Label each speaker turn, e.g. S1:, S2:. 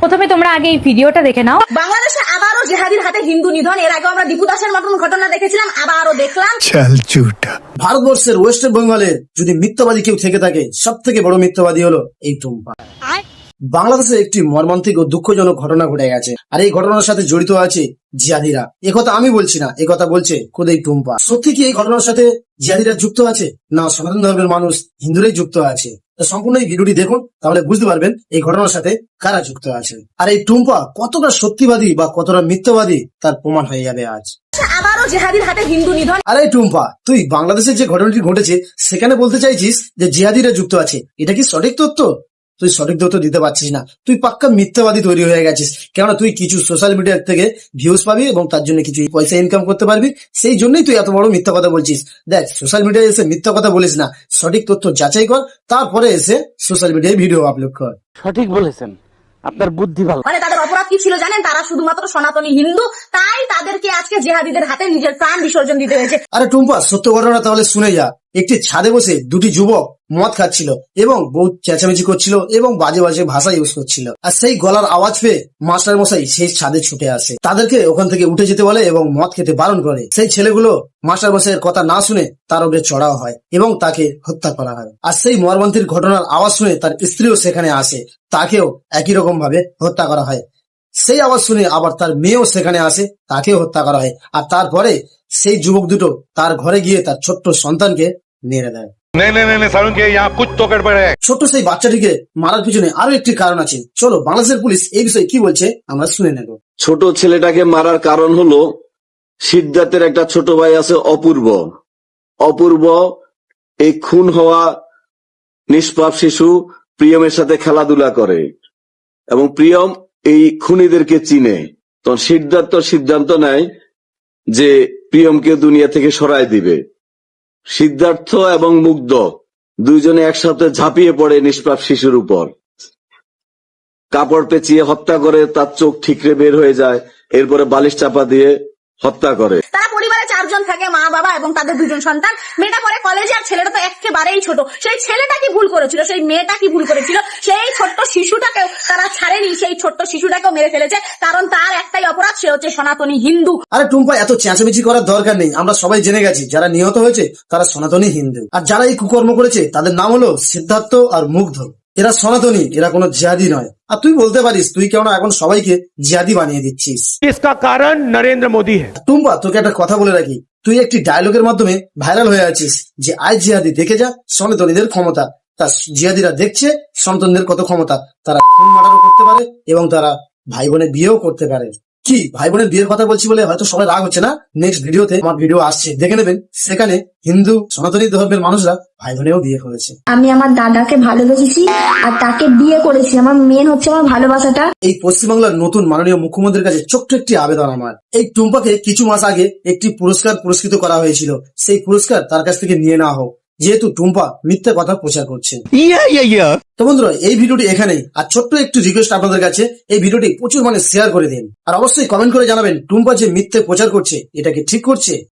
S1: প্রথমে তোমরা আগে এই ভিডিওটা দেখে নাও।
S2: বাংলাদেশে আবারও জেহাদির হাতে হিন্দু নিধন। এর আগে আমরা দীপু দাসের মতন ঘটনা দেখেছিলাম, আবারও দেখলাম।
S3: ভারতবর্ষের ওয়েস্ট বেঙ্গলের যদি মিথ্যাবাদী কেউ থেকে থাকে, সব থেকে বড় মিথ্যাবাদী হলো এই টুম্পা। বাংলাদেশে একটি মর্মান্তিক ও দুঃখজনক ঘটনা ঘটে গেছে, আর এই ঘটনার সাথে জড়িত আছে জিহাদিরা। একথা আমি বলছি না, একথা বলছে খোদ এই টুম্পা। সত্যি কি এই ঘটনার সাথে জিহাদিরা যুক্ত আছে, না সনাতন ধর্মের মানুষ হিন্দুরাই যুক্ত আছে? তো সম্পূর্ণ এই ভিডিওটি দেখুন, তাহলে বুঝতে পারবেন এই ঘটনার সাথে কারা যুক্ত আছে। আর এই টুম্পা কতটা সত্যিবাদী বা কতটা মিথ্যাবাদী তার প্রমাণ হয়ে যাবে আজ।
S2: আবারও জেহাদির হাতে হিন্দু নিধন।
S3: আরে টুম্পা, তুই বাংলাদেশে যে ঘটনাটি ঘটেছে সেখানে বলতে চাইছিস যে জিহাদিরা যুক্ত আছে, এটা কি সঠিক তথ্য? তুই সঠিক তথ্য দিতে পারছিস না, তুই পাক্কা মিথ্যাবাদী তৈরি হয়ে গেছিস। কেননা তুই কিছু সোশ্যাল মিডিয়ার থেকে ভিউজ পাবি এবং তার জন্য কিছু পয়সা ইনকাম করতে পারবি, সেই জন্যই তুই এত বড় মিথ্যা কথা বলছিস। দেখ, সোশ্যাল মিডিয়ায় এসে মিথ্যা কথা বলিস না, সঠিক তথ্য যাচাই কর, তারপরে এসে সোশ্যাল মিডিয়ায় ভিডিও আপলোড কর।
S4: সঠিক বলেছেন, আপনার বুদ্ধি ভালো।
S2: মানে তাদের অপরাধ কি ছিল জানেন? তারা শুধুমাত্র সনাতনী হিন্দু, তাই তাদেরকে আজকে জেহাদিদের হাতে নিজের প্রাণ বিসর্জন দিতে হয়েছে।
S3: আরে টুম্পা, সত্য ঘটনা তাহলে শুনে যা। একটি ছাদে বসে দুটি যুবক মদ খাচ্ছিল এবং বহু চেঁচামেচি করছিল এবং বাজে বাজে ভাষা ইউজ করছিল। আর সেই গলার আওয়াজ পেয়ে মাস্টার মশাই সেই ছাদে ছুটে আসে, তাদেরকে ওখান থেকে উঠে যেতে বলে এবং মদ খেতে বারণ করে। সেই ছেলেগুলো মাস্টার মশাইয়ের কথা না শুনে তার উপরে চড়াও হয় এবং তাকে হত্যা করা হয়। আর সেই মর্মান্তিক ঘটনার আওয়াজ শুনে তার স্ত্রীও সেখানে আসে, তাকেও একই রকম ভাবে হত্যা করা হয়। সেই আওয়াজ শুনে আবার তার মেয়েও সেখানে আসে, তাকেও হত্যা করা হয়। আর তারপরে সেই যুবক দুটো তার ঘরে গিয়ে তার ছোট্ট সন্তানকে মেরে দেয়। ছোট্ট সেই বাচ্চাটিকে মারার পিছনে আরো একটি কারণ আছে। চলো বাংলাদেশের পুলিশ এই বিষয়ে কি বলছে আমরা শুনে নেব।
S5: ছোট ছেলেটাকে মারার কারণ হলো সিদ্ধার্থের একটা ছোট ভাই আছে অপূর্ব এই খুন হওয়া নিষ্পাপ শিশু প্রিয়মের সাথে খেলাধুলা করে এবং প্রিয়ম এই খুনিদেরকে চিনে। তখন সিদ্ধার্থ সিদ্ধান্ত নেয় যে প্রিয়মকে দুনিয়া থেকে সরাই দিবে। সিদ্ধার্থ এবং মুগ্ধ দুইজনে একসাথে ঝাঁপিয়ে পড়ে নিষ্পাপ শিশুর উপর, কাপড় পেঁচিয়ে হত্যা করে, তার চোখ ঠিকরে বের হয়ে যায়, এরপরে বালিশ চাপা দিয়ে হত্যা করে।
S2: তারা পরিবারে 4 জন থাকে, মা বাবা এবং তাদের 2 জন সন্তান। মেয়েটা পরে কলেজে, আর ছেলেটা তো একেবারেই ছোট। সেই ছেলেটা কি ভুল করেছিল, সেই মেয়েটা কি ভুল করেছিল? সেই ছোট্ট শিশুটাকেও তারা ছাড়েনি, সেই ছোট্ট শিশুটাকেও মেরে ফেলেছে, কারণ তার একটাই অপরাধ, সে হচ্ছে সনাতনী হিন্দু।
S3: আরে টুম্পা, এত চেঁচামেচি করার দরকার নেই। আমরা সবাই জেনে গেছি যারা নিহত হয়েছে তারা সনাতনী হিন্দু, আর যারা এই কুকর্ম করেছে তাদের নাম হলো সিদ্ধার্থ আর মুগ্ধ। এরা সনাতনী, এরা কোনো জিহাদি নয়। আর তুই বলতে পারিস তুই কেন এখন সবাইকে জিহাদি বানিয়ে দিচ্ছিস?
S4: इसका कारण नरेंद्र मोदी है।
S3: টুম্পা, তোকে একটা কথা বলে রাখি, তুই একটি ডায়লগের মাধ্যমে ভাইরাল হয়ে আছিস যে আজ জিহাদি দেখে যা সনাতনীদের ক্ষমতা। তা জিহাদিরা দেখছে সনাতনীদের কত ক্ষমতা, তারা খুন মার্ডারও করতে পারে এবং তারা ভাই বোনের বিয়েও করতে পারে। কি ভাই বোনের বিয়ের কথা বলছি বলে হয়তো সবাই রাগ হচ্ছে না? নেক্সট ভিডিওতে আমার ভিডিও আসছে, দেখে নেবেন। সেখানে হিন্দু সনাতনী ধর্মের মানুষরা ভাই বোনেও বিয়ে করেছে।
S6: আমি আমার দাদাকে ভালোবেসেছি আর তাকে বিয়ে করেছি। আমার মেন হচ্ছে আমার ভালোবাসাটা।
S3: এই পশ্চিমবাংলার নতুন মাননীয় মুখ্যমন্ত্রীর কাছে ছোট্ট একটি আবেদন আমার। এই টুম্পাকে কিছু মাস আগে একটি পুরস্কার পুরস্কৃত করা হয়েছিল, সেই পুরস্কার তার কাছ থেকে নিয়ে নেওয়া হোক, যেহেতু টুম্পা মিথ্যে কথা প্রচার করছে। তো বন্ধুরা, এই ভিডিওটি এখানেই। আর ছোট্ট একটু রিকোয়েস্ট আপনাদের কাছে, এই ভিডিওটি প্রচুর শেয়ার করে দিন। আর অবশ্যই কমেন্ট করে জানাবেন টুম্পা যে মিথ্যে প্রচার করছে এটা কি ঠিক করছে।